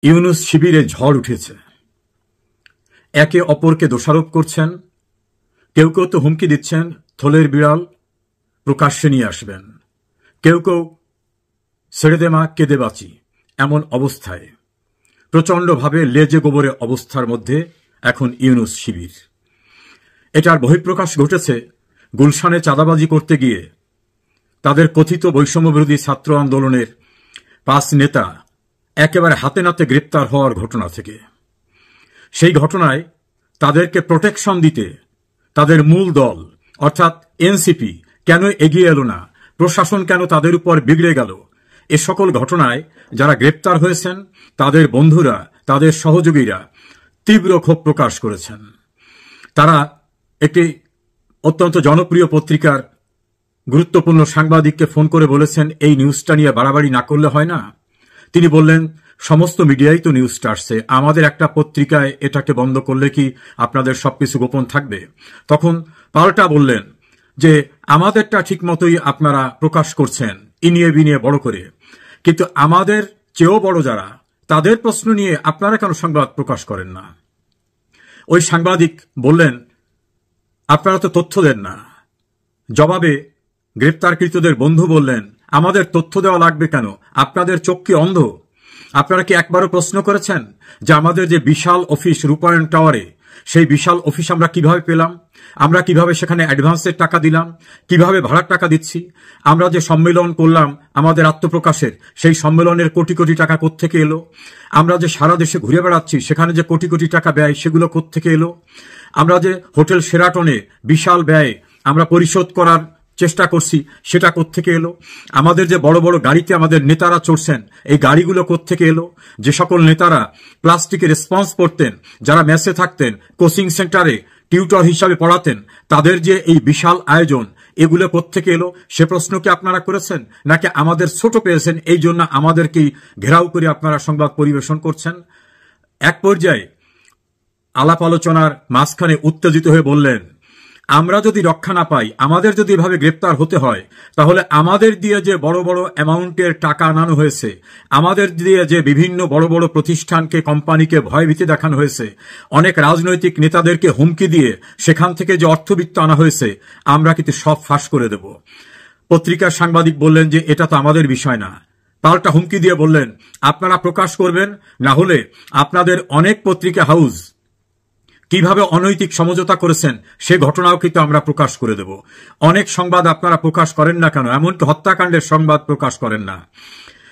ইউনূস শিবিরে ঝড় উঠেছে। একে অপরকে দোষারোপ করছেন, কেউ কেউ তো হুমকি দিচ্ছেন থলের বিড়াল প্রকাশ্যে নিয়ে আসবেন, কেউ কেউ ছেড়ে দে মা কেঁদে বাঁচি এমন অবস্থায় প্রচণ্ডভাবে লেজে গোবরে অবস্থার মধ্যে এখন ইউনূস শিবির। এটার বহিঃপ্রকাশ ঘটেছে গুলশানে চাঁদাবাজি করতে গিয়ে তাদের কথিত বৈষম্যবিরোধী ছাত্র আন্দোলনের 5 নেতা একেবারে হাতে নাতে গ্রেপ্তার হওয়ার ঘটনা থেকে। সেই ঘটনায় তাদেরকে প্রোটেকশন দিতে তাদের মূল দল অর্থাৎ এনসিপি কেন এগিয়ে এলো না, প্রশাসন কেন তাদের উপর বিগড়ে গেল, এ সকল ঘটনায় যারা গ্রেপ্তার হয়েছেন তাদের বন্ধুরা, তাদের সহযোগীরা তীব্র ক্ষোভ প্রকাশ করেছেন। তারা একটি অত্যন্ত জনপ্রিয় পত্রিকার গুরুত্বপূর্ণ সাংবাদিককে ফোন করে বলেছেন, এই নিউজটা নিয়ে বাড়াবাড়ি না করলে হয় না। তিনি বললেন, সমস্ত মিডিয়াই তো নিউজটা আসছে, আমাদের একটা পত্রিকায় এটাকে বন্ধ করলে কি আপনাদের সবকিছু গোপন থাকবে? তখন পাল্টা বললেন যে আমাদেরটা ঠিক মতোই আপনারা প্রকাশ করছেন ইনিয়ে বিনিয়ে বড় করে, কিন্তু আমাদের চেয়েও বড় যারা তাদের প্রশ্ন নিয়ে আপনারা কেন সংবাদ প্রকাশ করেন না? ওই সাংবাদিক বললেন, আপনারা তো তথ্য দেন না। জবাবে গ্রেপ্তারকৃতদের বন্ধু বললেন, আমাদের তথ্য দেওয়া লাগবে কেন? আপনাদের চোখ কি অন্ধ? আপনারা কি একবারও প্রশ্ন করেছেন যে আমাদের যে বিশাল অফিস রূপায়ণ টাওয়ারে, সেই বিশাল অফিস আমরা কিভাবে পেলাম? আমরা কিভাবে সেখানে অ্যাডভান্সের টাকা দিলাম? কিভাবে ভাড়ার টাকা দিচ্ছি? আমরা যে সম্মেলন করলাম আমাদের আত্মপ্রকাশের, সেই সম্মেলনের কোটি কোটি টাকা কোত্থেকে এলো? আমরা যে সারা দেশে ঘুরে বেড়াচ্ছি সেখানে যে কোটি কোটি টাকা ব্যয়, সেগুলো কোত্থেকে এলো? আমরা যে হোটেল শেরাটনে বিশাল ব্যয় আমরা পরিশোধ করার চেষ্টা করছি, সেটা কোত্থেকে এলো? আমাদের যে বড় বড় গাড়িতে আমাদের নেতারা চড়ছেন, এই গাড়িগুলো কোত্থেকে এলো? যে সকল নেতারা প্লাস্টিকের রেসপন্স করতেন, যারা মেসে থাকতেন, কোচিং সেন্টারে টিউটর হিসাবে পড়াতেন, তাদের যে এই বিশাল আয়োজন, এগুলো কোত্থেকে এলো? সে প্রশ্ন কি আপনারা করেছেন? নাকি আমাদের ছোট পেয়েছেন এই জন্য আমাদেরকেই ঘেরাও করে আপনারা সংবাদ পরিবেশন করছেন? এক পর্যায়ে আলাপ আলোচনার মাঝখানে উত্তেজিত হয়ে বললেন, আমরা যদি রক্ষা না পাই, আমাদের যদি এভাবে গ্রেপ্তার হতে হয়, তাহলে আমাদের দিয়ে যে বড় বড় অ্যামাউন্টের টাকা আনানো হয়েছে, আমাদের দিয়ে যে বিভিন্ন বড় বড় প্রতিষ্ঠানকে, কোম্পানিকে ভয়ভীতি দেখানো হয়েছে, অনেক রাজনৈতিক নেতাদেরকে হুমকি দিয়ে সেখান থেকে যে অর্থবিত্ত আনা হয়েছে, আমরা কিন্তু সব ফাঁস করে দেব। পত্রিকার সাংবাদিক বললেন যে এটা তো আমাদের বিষয় না। পাল্টা হুমকি দিয়ে বললেন, আপনারা প্রকাশ করবেন, না হলে আপনাদের অনেক পত্রিকা হাউস কিভাবে অনৈতিক সমঝোতা করেছেন সে ঘটনাও কিন্তু আমরা প্রকাশ করে দেব। অনেক সংবাদ আপনারা প্রকাশ করেন না কেন? এমনকি হত্যাকাণ্ডের সংবাদ প্রকাশ করেন না।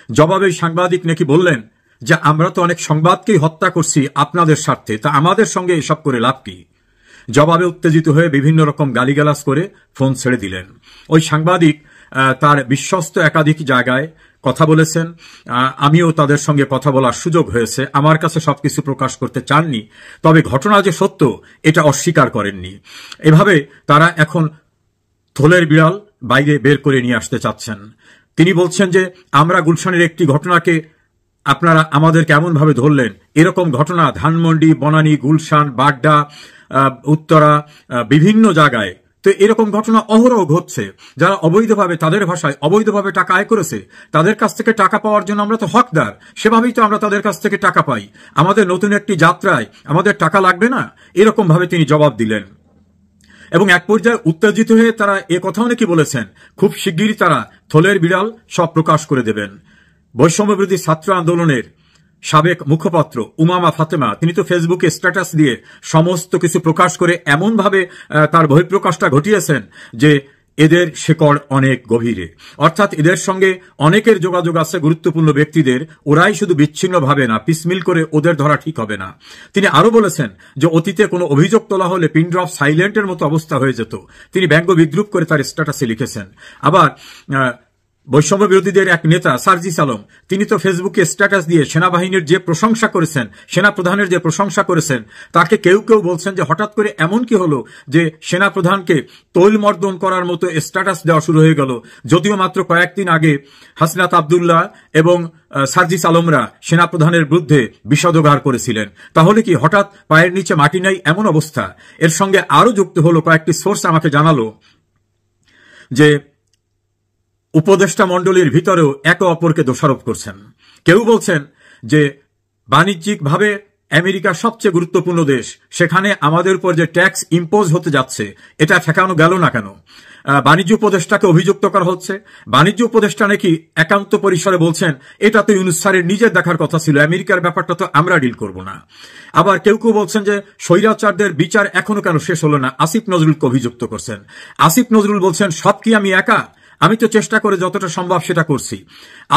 জবাবে সাংবাদিক নাকি বললেন যে আমরা তো অনেক সংবাদকেই হত্যা করছি আপনাদের স্বার্থে, তা আমাদের সঙ্গে এসব করে লাভ কি? জবাবে উত্তেজিত হয়ে বিভিন্ন রকম গালিগালাজ করে ফোন ছেড়ে দিলেন। ওই সাংবাদিক তার বিশ্বস্ত একাধিক জায়গায় কথা বলেছেন, আমিও তাদের সঙ্গে কথা বলার সুযোগ হয়েছে। আমার কাছে সবকিছু প্রকাশ করতে চাননি, তবে ঘটনা যে সত্য এটা অস্বীকার করেননি। এভাবে তারা এখন থলের বিড়াল বাইরে বের করে নিয়ে আসতে চাচ্ছেন। তিনি বলছেন যে আমরা গুলশানের একটি ঘটনাকে আপনারা আমাদেরকে এমনভাবে ধরলেন, এরকম ঘটনা ধানমন্ডি, বনানী, গুলশান, বাড্ডা, উত্তরা, বিভিন্ন জায়গায় তো এরকম ঘটনা অহরহ ঘটছে। যারা অবৈধভাবে, তাদের ভাষায় অবৈধভাবে টাকা আয় করেছে, তাদের কাছ থেকে টাকা পাওয়ার জন্য আমরা তো হকদার, সেভাবেই তো আমরা তাদের কাছ থেকে টাকা পাই। আমাদের নতুন একটি যাত্রায় আমাদের টাকা লাগবে না? এরকম ভাবে তিনি জবাব দিলেন। এবং এক পর্যায়ে উত্তেজিত হয়ে তারা এ কথাও নাকি বলেছেন, খুব শিগগিরই তারা থলের বিড়াল সব প্রকাশ করে দেবেন। বৈষম্যবিরোধী ছাত্র আন্দোলনের সাবেক মুখপাত্র উমামা ফাতেমা, তিনি তো ফেসবুকে স্ট্যাটাস দিয়ে সমস্ত কিছু প্রকাশ করে এমনভাবে তার বহিঃপ্রকাশটা ঘটিয়েছেন যে এদের শেকড় অনেক গভীরে, অর্থাৎ এদের সঙ্গে অনেকের যোগাযোগ আছে গুরুত্বপূর্ণ ব্যক্তিদের, ওরাই শুধু বিচ্ছিন্নভাবে না, পিসমিল করে ওদের ধরা ঠিক হবে না। তিনি আরো বলেছেন যে অতীতে কোনো অভিযোগ তোলা হলে পিন ড্রপ সাইলেন্টের মতো অবস্থা হয়ে যেত। তিনি ব্যঙ্গ বিদ্রুপ করে তার স্ট্যাটাসে লিখেছেন। আবার বৈষম্য বিরোধীদের এক নেতা সার্জিস আলম, তিনি তো ফেসবুকে স্ট্যাটাস দিয়ে সেনাবাহিনীর যে প্রশংসা করেছেন, সেনাপ্রধানের যে প্রশংসা করেছেন, তাকে কেউ কেউ বলছেন যে হঠাৎ করে এমন কি হলো যে সেনাপ্রধানকে তৈলমর্দন করার মতো স্ট্যাটাস দেওয়া শুরু হয়ে গেল, যদিও মাত্র কয়েকদিন আগে হাসনাত আবদুল্লাহ এবং সার্জিস আলমরা সেনাপ্রধানের বিরুদ্ধে বিষাদগার করেছিলেন। তাহলে কি হঠাৎ পায়ের নিচে মাটি নেই এমন অবস্থা? এর সঙ্গে আরো যুক্ত হলো, কয়েকটি সোর্স আমাকে জানালো যে উপদেষ্টা মণ্ডলীর ভিতরেও একে অপরকে দোষারোপ করছেন। কেউ বলছেন যে বাণিজ্যিকভাবে আমেরিকা সবচেয়ে গুরুত্বপূর্ণ দেশ, সেখানে আমাদের উপর যে ট্যাক্স ইম্পোজ হতে যাচ্ছে এটা ঠেকানো গেল না কেন? বাণিজ্য উপদেষ্টাকে অভিযুক্ত করা হচ্ছে। বাণিজ্য উপদেষ্টা নাকি একান্ত পরিসরে বলছেন এটা তো ইউনূস স্যারের নিজের দেখার কথা ছিল, আমেরিকার ব্যাপারটা তো আমরা ডিল করব না। আবার কেউ কেউ বলছেন যে স্বৈরাচারদের বিচার এখনো কেন শেষ হলো না, আসিফ নজরুলকে অভিযুক্ত করছেন। আসিফ নজরুল বলছেন সব কি আমি একা, আমি তো চেষ্টা করে যতটা সম্ভব সেটা করছি।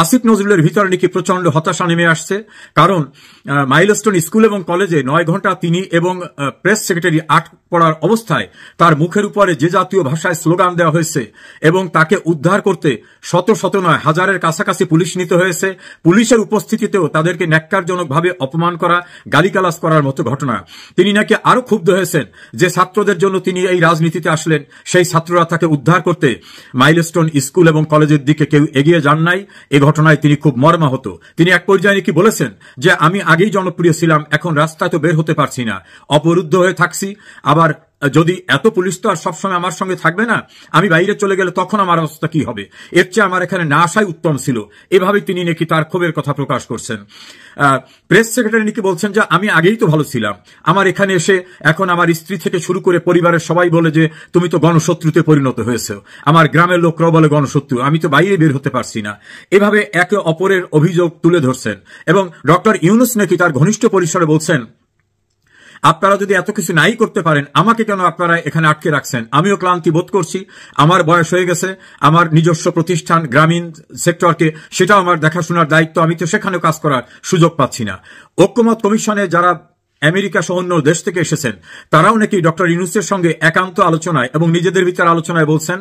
আসিফ নজরুলের ভিতরে নাকি প্রচন্ড হতাশা নেমে আসছে, কারণ মাইলস্টোন স্কুল এবং কলেজে 9 ঘন্টা তিনি এবং প্রেস সেক্রেটারি আটক পড়ার অবস্থায় তার মুখের উপরে যে জাতীয় ভাষায় স্লোগান দেওয়া হয়েছে এবং তাকে উদ্ধার করতে শত শত নয় হাজারের কাছাকাছি পুলিশ নিতে হয়েছে, পুলিশের উপস্থিতিতেও তাদেরকে ন্যাক্কারজনকভাবে অপমান করা, গালিগালাজ করার মতো ঘটনা। তিনি নাকি আরো ক্ষুব্ধ হয়েছেন যে ছাত্রদের জন্য তিনি এই রাজনীতিতে আসলেন, সেই ছাত্ররা তাকে উদ্ধার করতে মাইলস্টোন স্কুল এবং কলেজের দিকে কেউ এগিয়ে যান নাই। এই ঘটনায় তিনি খুব মর্মাহত। তিনি এক পর্যায়ে নাকি বলেছেন যে আমি আগেই জনপ্রিয় ছিলাম, এখন রাস্তায় তো বের হতে পারছি না, অবরুদ্ধ হয়ে থাকছি। আবার যদি এত পুলিশ তো আর সবসময় আমার সঙ্গে থাকবে না, আমি বাইরে চলে গেলে তখন আমার অবস্থা কি হবে, এর চেয়ে আমার এখানে না আসাই উত্তম ছিল। এভাবে তিনি নাকি তার ক্ষোভের কথা প্রকাশ করছেন। প্রেস সেক্রেটারি নাকি বলছেন যে আমি আগেই তো ভালো ছিলাম, আমার এখানে এসে এখন আমার স্ত্রী থেকে শুরু করে পরিবারের সবাই বলে যে তুমি তো গণশত্রুতে পরিণত হয়েছে, আমার গ্রামের লোকরাও বলে গণশত্রু, আমি তো বাইরে বের হতে পারছি না। এভাবে একে অপরের অভিযোগ তুলে ধরছেন এবং ডক্টর ইউনূস নাকি তার ঘনিষ্ঠ পরিসরে বলছেন আপনারা যদি এত কিছু নাই করতে পারেন, আমাকে কেন আপনারা এখানে আটকে রাখছেন? আমিও ক্লান্তি বোধ করছি, আমার বয়স হয়ে গেছে, আমার নিজস্ব প্রতিষ্ঠান গ্রামীণ সেক্টরকে সেটাও আমার দেখাশোনার দায়িত্ব, আমি তো সেখানেও কাজ করার সুযোগ পাচ্ছি না। ঐক্যমত কমিশনে যারা আমেরিকা সহ অন্য দেশ থেকে এসেছেন তারাও নাকি ডক্টর ইউনূসের সঙ্গে একান্ত আলোচনায় এবং নিজেদের ভিতর আলোচনায় বলছেন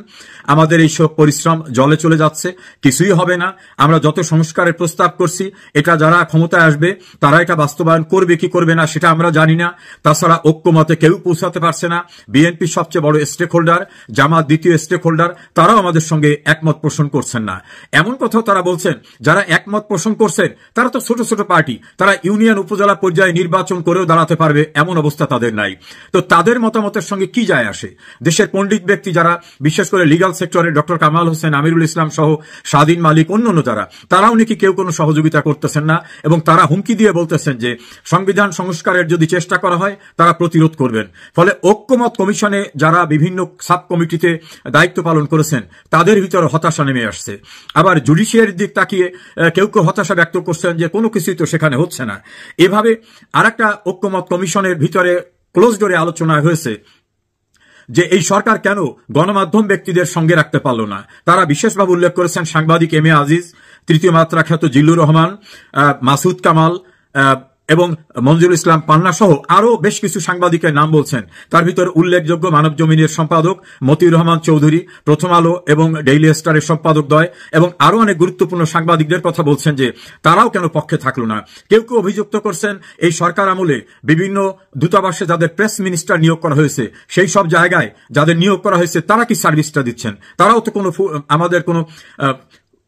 আমাদের এই সব পরিশ্রম জলে চলে যাচ্ছে, কিছুই হবে না। আমরা যত সংস্কারের প্রস্তাব করছি এটা যারা ক্ষমতায় আসবে তারা এটা বাস্তবায়ন করবে কি করবে না সেটা আমরা জানি না। তাছাড়া ঐক্যমতে কেউ পৌঁছাতে পারছে না। বিএনপি সবচেয়ে বড় স্টেক হোল্ডার, জামাত দ্বিতীয় স্টেক হোল্ডার, তারাও আমাদের সঙ্গে একমত পোষণ করছেন না। এমন কথাও তারা বলছেন যারা একমত পোষণ করছেন তারা তো ছোট ছোট পার্টি, তারা ইউনিয়ন উপজেলা পর্যায়ে নির্বাচন করেও দাঁড়াতে পারবে এমন অবস্থা তাদের নাই। তো তাদের মতামতের সঙ্গে কি যায় আসে? দেশের পণ্ডিত ব্যক্তি যারা, বিশেষ করে লিগাল সেক্টরে ডক্টর কামাল হোসেন, আমিরুল ইসলাম সহ স্বাধীন মালিক, অন্যান্য যারা, তারাও নাকি কেউ কোনো সহযোগিতা করতেছেন না এবং তারা হুমকি দিয়ে বলতেছেন যে সংবিধান সংস্কারের যদি চেষ্টা করা হয় তারা প্রতিরোধ করবেন। ফলে ঐক্যমত কমিশনে যারা বিভিন্ন সাব কমিটিতে দায়িত্ব পালন করেছেন তাদের ভিতরে হতাশা নেমে আসছে। আবার জুডিশিয়ারির দিক তাকিয়ে কেউ কেউ হতাশা ব্যক্ত করছেন যে কোনো কিছুই তো সেখানে হচ্ছে না। এভাবে আরেকটা ঐক্যমত কমিশনের ভিতরে ক্লোজ ডোরে আলোচনা হয়েছে যে এই সরকার কেন গণমাধ্যম ব্যক্তিদের সঙ্গে রাখতে পারল না। তারা বিশেষভাবে উল্লেখ করেছেন সাংবাদিক এম এ আজিজ, তৃতীয় মাত্রা খ্যাত জিল্লুর রহমান, মাসুদ কামাল এবং মঞ্জুরুল ইসলাম পান্না সহ আরো বেশ কিছু সাংবাদিকের নাম বলছেন। তার ভিতর উল্লেখযোগ্য মানব জমিনের সম্পাদক মতিউর রহমান চৌধুরী, প্রথম আলো এবং ডেইলি স্টারের সম্পাদক দ্বয় এবং আরো অনেক গুরুত্বপূর্ণ সাংবাদিকদের কথা বলছেন যে তারাও কেন পক্ষে থাকলো না। কেউ কেউ অভিযুক্ত করছেন এই সরকার আমলে বিভিন্ন দূতাবাসে যাদের প্রেস মিনিস্টার নিয়োগ করা হয়েছে সেই সব জায়গায় যাদের নিয়োগ করা হয়েছে তারা কি সার্ভিসটা দিচ্ছেন? তারাও তো কোনো আমাদের কোনো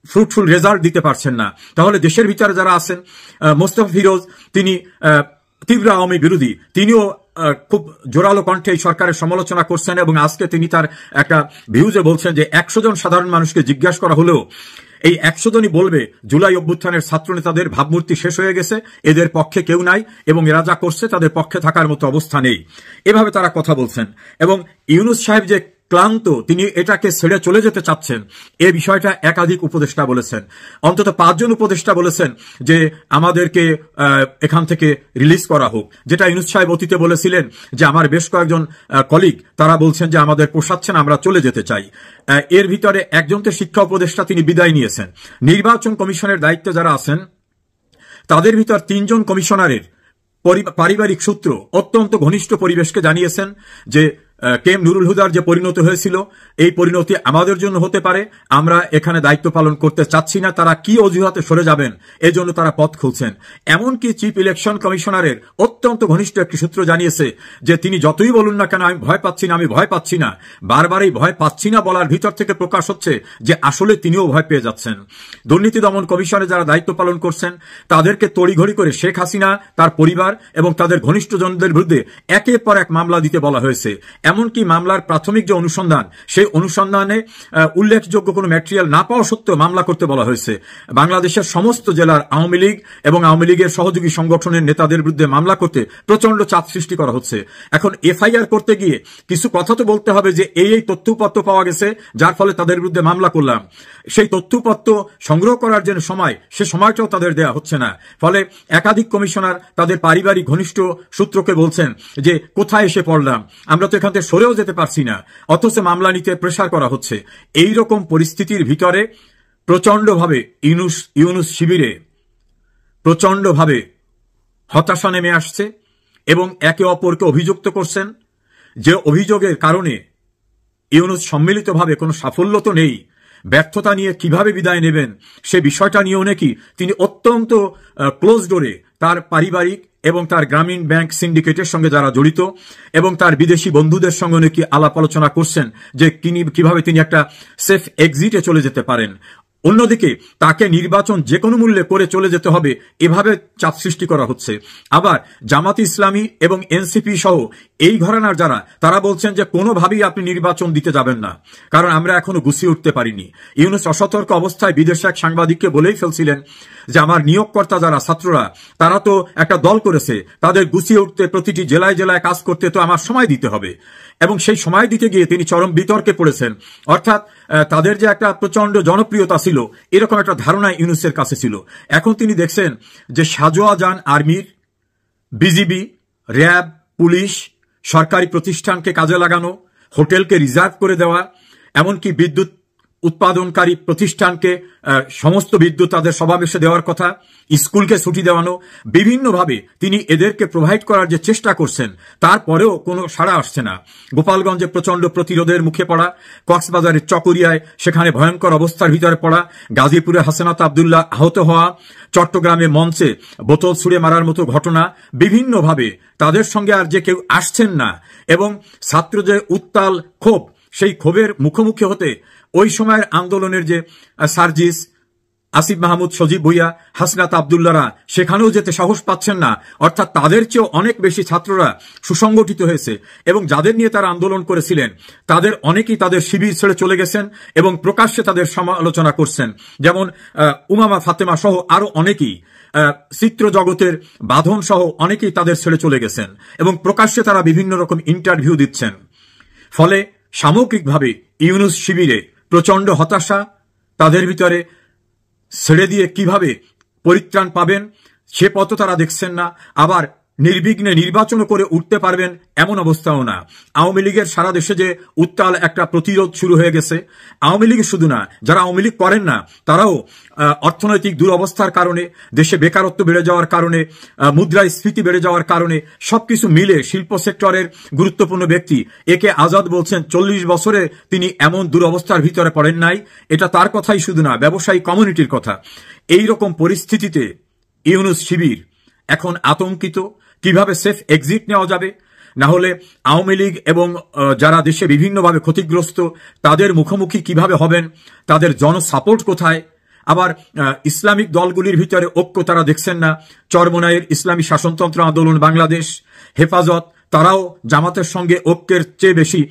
ফ্রুটফুল রেজাল্ট দিতে পারছেন না। তাহলে দেশের ভিতরে যারা আছেন, মোস্তফা ফিরোজ, তিনি তীব্র আওয়ামী বিরোধী, তিনিও খুব জোরালো কণ্ঠে এই সরকারের সমালোচনা করছেন এবং আজকে তিনি তার একটা ভিউজে বলছেন যে 100 জন সাধারণ মানুষকে জিজ্ঞাসা করা হলেও এই 100 জনই বলবে জুলাই অভ্যুত্থানের ছাত্র নেতাদের ভাবমূর্তি শেষ হয়ে গেছে, এদের পক্ষে কেউ নাই এবং এরা যা করছে তাদের পক্ষে থাকার মতো অবস্থা নেই। এভাবে তারা কথা বলছেন এবং ইউনূস সাহেব যে ক্লান্ত, তিনি এটাকে ছেড়ে চলে যেতে চাচ্ছেন, এ বিষয়টা একাধিক উপদেষ্টা বলেছেন। অন্তত 5 জন উপদেষ্টা বলেছেন যে আমাদেরকে এখান থেকে রিলিজ করা হোক, যেটা ইউনূস সাহেব অতীতে বলেছিলেন যে আমার বেশ কয়েকজন কলিগ তারা বলছেন যে আমাদের পোষাচ্ছে না, আমরা চলে যেতে চাই। এর ভিতরে একজনকে শিক্ষা উপদেষ্টা তিনি বিদায় নিয়েছেন। নির্বাচন কমিশনের দায়িত্বে যারা আছেন তাদের ভিতর 3 জন কমিশনারের পারিবারিক সূত্র অত্যন্ত ঘনিষ্ঠ পরিবেশকে জানিয়েছেন যে কেম নুরুল হুদার যে পরিণতি হয়েছিল এই পরিণতি আমাদের জন্য হতে পারে, আমরা এখানে দায়িত্ব পালন করতে চাচ্ছি না। তারা কি অজুহাতে সরে যাবেন এজন্য তারা পথ খুলছেন। এমনকি চিফ ইলেকশন কমিশনারের অত্যন্ত ঘনিষ্ঠ একটি সূত্র জানিয়েছে যে তিনি যতই বলুন না কেন আমি ভয় পাচ্ছি না, আমি ভয় পাচ্ছি না, বারবার এই ভয় পাচ্ছি না বলার ভিতর থেকে প্রকাশ হচ্ছে যে আসলে তিনিও ভয় পেয়ে যাচ্ছেন। দুর্নীতি দমন কমিশনে যারা দায়িত্ব পালন করছেন তাদেরকে তড়িঘড়ি করে শেখ হাসিনা, তার পরিবার এবং তাদের ঘনিষ্ঠজনদের বিরুদ্ধে একের পর এক মামলা দিতে বলা হয়েছে। এমনকি মামলার প্রাথমিক যে অনুসন্ধান, সেই অনুসন্ধানে উল্লেখযোগ্য কোনো ম্যাটেরিয়াল না পাওয়া সত্ত্বেও মামলা করতে বলা হয়েছে। বাংলাদেশের সমস্ত জেলার আওয়ামী লীগ এবং আওয়ামী লীগের সহযোগী সংগঠনের নেতাদের বিরুদ্ধে মামলা করতে প্রচন্ড চাপ সৃষ্টি করা হচ্ছে। এখন এফআইআর করতে গিয়ে কিছু কথা তো বলতে হবে যে এই তথ্যপত্র পাওয়া গেছে, যার ফলে তাদের বিরুদ্ধে মামলা করলাম। সেই তথ্যপত্র সংগ্রহ করার জন্য সে সময়টাও তাদের দেয়া হচ্ছে না। ফলে একাধিক কমিশনার তাদের পারিবারিক ঘনিষ্ঠ সূত্রকে বলছেন যে কোথায় এসে পড়লাম, আমরা তো এখান থেকে সরেও যেতে পারছি না, অথচ মামলা নিতে প্রেসার করা হচ্ছে। এই রকম পরিস্থিতির ভিতরে প্রচন্ডভাবে ইউনূস শিবিরে প্রচন্ডভাবে হতাশা নেমে আসছে এবং একে অপরকে অভিযুক্ত করছেন যে অভিযোগের কারণে ইউনূস সম্মিলিতভাবে কোনো সাফল্য তো নেই, ব্যর্থতা নিয়ে কিভাবে বিদায় নেবেন সে বিষয়টা নিয়েও নাকি তিনি অত্যন্ত ক্লোজ ডোরে তার পারিবারিক এবং তার গ্রামীণ ব্যাংক সিন্ডিকেটের সঙ্গে যারা জড়িত এবং তার বিদেশি বন্ধুদের সঙ্গে নাকি আলাপ আলোচনা করছেন যে কিভাবে তিনি একটা সেফ এক্সিটে চলে যেতে পারেন। অন্যদিকে তাকে নির্বাচন যে কোনো মূল্যে করে চলে যেতে হবে, এভাবে চাপ সৃষ্টি করা হচ্ছে। আবার জামাত ইসলামী এবং এনসিপি সহ এই ঘরানার যারা, তারা বলছেন যে কোনোভাবেই আপনি নির্বাচন দিতে যাবেন না, কারণ আমরা এখনো গুছিয়ে উঠতে পারিনি। ইউনূস অসতর্ক অবস্থায় বিদেশে এক সাংবাদিককে বলেই ফেলছিলেন যে আমার নিয়োগকর্তা যারা ছাত্ররা, তারা তো একটা দল করেছে, তাদের গুছিয়ে উঠতে প্রতিটি জেলায় জেলায় কাজ করতে তো আমার সময় দিতে হবে। এবং সেই সময় দিতে গিয়ে তিনি চরম বিতর্কে পড়েছেন। অর্থাৎ তাদের যে একটা প্রচন্ড জনপ্রিয়তা ছিল, এরকম একটা ধারণা ইউনূসের কাছে ছিল। এখন তিনি দেখছেন যে সাজোয়া যান আর্মির, বিজিবি, র্যাব, পুলিশ, সরকারি প্রতিষ্ঠানকে কাজে লাগানো, হোটেলকে রিজার্ভ করে দেওয়া, এমনকি বিদ্যুৎ উৎপাদনকারী প্রতিষ্ঠানকে সমস্ত বিদ্যুৎ তাদের সমাবেশে দেওয়ার কথা, স্কুলকে ছুটি দেওয়ানো, বিভিন্নভাবে তিনি এদেরকে প্রোভাইড করার যে চেষ্টা করছেন, তারপরেও কোনো সাড়া আসছে না। গোপালগঞ্জে প্রচন্ড প্রতিরোধের মুখে পড়া, কক্সবাজারের চকরিয়ায় সেখানে ভয়ঙ্কর অবস্থার ভিতরে পড়া, গাজীপুরে হাসনাত আবদুল্লাহ আহত হওয়া, চট্টগ্রামে মঞ্চে বোতল ছুঁড়ে মারার মতো ঘটনা, বিভিন্নভাবে তাদের সঙ্গে আর যে কেউ আসছেন না এবং ছাত্র যে উত্তাল ক্ষোভ, সেই ক্ষোভের মুখোমুখি হতে ওই সময়ের আন্দোলনের যে সার্জিস, আসিফ মাহমুদ, সজীব ভুইয়া, হাসনাত আবদুল্লাহরা সেখানেও যেতে সাহস পাচ্ছেন না। অর্থাৎ তাদের চেয়েও অনেক বেশি ছাত্ররা সুসংগঠিত হয়েছে এবং যাদের নিয়ে তারা আন্দোলন করেছিলেন তাদের অনেকেই তাদের শিবির ছেড়ে চলে গেছেন এবং প্রকাশ্যে তাদের সমালোচনা করছেন, যেমন উমামা ফাতেমা সহ আরো অনেকেই, চিত্র জগতের বাঁধন সহ অনেকেই তাদের ছেড়ে চলে গেছেন এবং প্রকাশ্যে তারা বিভিন্ন রকম ইন্টারভিউ দিচ্ছেন। ফলে সামগ্রিকভাবে ইউনূস শিবিরে প্রচন্ড হতাশা, তাদের ভিতরে ছেড়ে দিয়ে কিভাবে পরিত্রাণ পাবেন সে পথ তারা দেখছেন না। আবার নির্বিঘ্নে নির্বাচনও করে উঠতে পারবেন এমন অবস্থাও না। আওয়ামী লীগের সারা দেশে যে উত্তাল একটা প্রতিরোধ শুরু হয়ে গেছে, আওয়ামী লীগ শুধু না, যারা আওয়ামী লীগ করেন না তারাও অর্থনৈতিক দুরবস্থার কারণে, দেশে বেকারত্ব বেড়ে যাওয়ার কারণে, মুদ্রাস্ফীতি বেড়ে যাওয়ার কারণে সবকিছু মিলে শিল্প সেক্টরের গুরুত্বপূর্ণ ব্যক্তি একে আজাদ বলছেন 40 বছরে তিনি এমন দুরবস্থার ভিতরে পড়েন নাই। এটা তার কথাই শুধু না, ব্যবসায়ী কমিউনিটির কথা। এই রকম পরিস্থিতিতে ইউনূস শিবির এখন আতঙ্কিত, কিভাবে সেফ এক্সিট নেওয়া যাবে, না হলে আওয়ামী লীগ এবং যারা দেশে বিভিন্নভাবে ক্ষতিগ্রস্ত তাদের মুখোমুখি কিভাবে হবেন, তাদের জনসাপোর্ট কোথায়। আবার ইসলামিক দলগুলির ভিতরে ঐক্য তারা দেখছেন না। চরমোনাইয়ের ইসলামী শাসনতন্ত্র আন্দোলন বাংলাদেশ, হেফাজত, তারাও জামাতের সঙ্গে ঐক্যের চেয়ে বেশি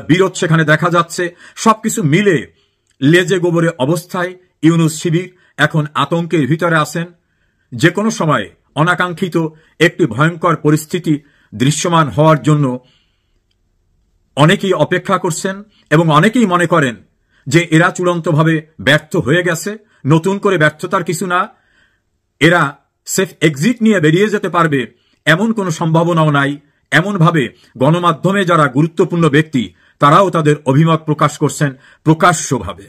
বিরোধ সেখানে দেখা যাচ্ছে। সবকিছু মিলে লেজে গোবরে অবস্থায় ইউনূস শিবির এখন আতঙ্কের ভিতরে আছেন। যে কোনো সময় অনাকাঙ্ক্ষিত একটি ভয়ঙ্কর পরিস্থিতি দৃশ্যমান হওয়ার জন্য অনেকেই অপেক্ষা করছেন এবং অনেকেই মনে করেন যে এরা চূড়ান্তভাবে ব্যর্থ হয়ে গেছে, নতুন করে ব্যর্থতার কিছু না, এরা সেফ এক্সিট নিয়ে বেরিয়ে যেতে পারবে এমন কোনো সম্ভাবনাও নাই। এমনভাবে গণমাধ্যমে যারা গুরুত্বপূর্ণ ব্যক্তি তারাও তাদের অভিমত প্রকাশ করছেন প্রকাশ্যভাবে।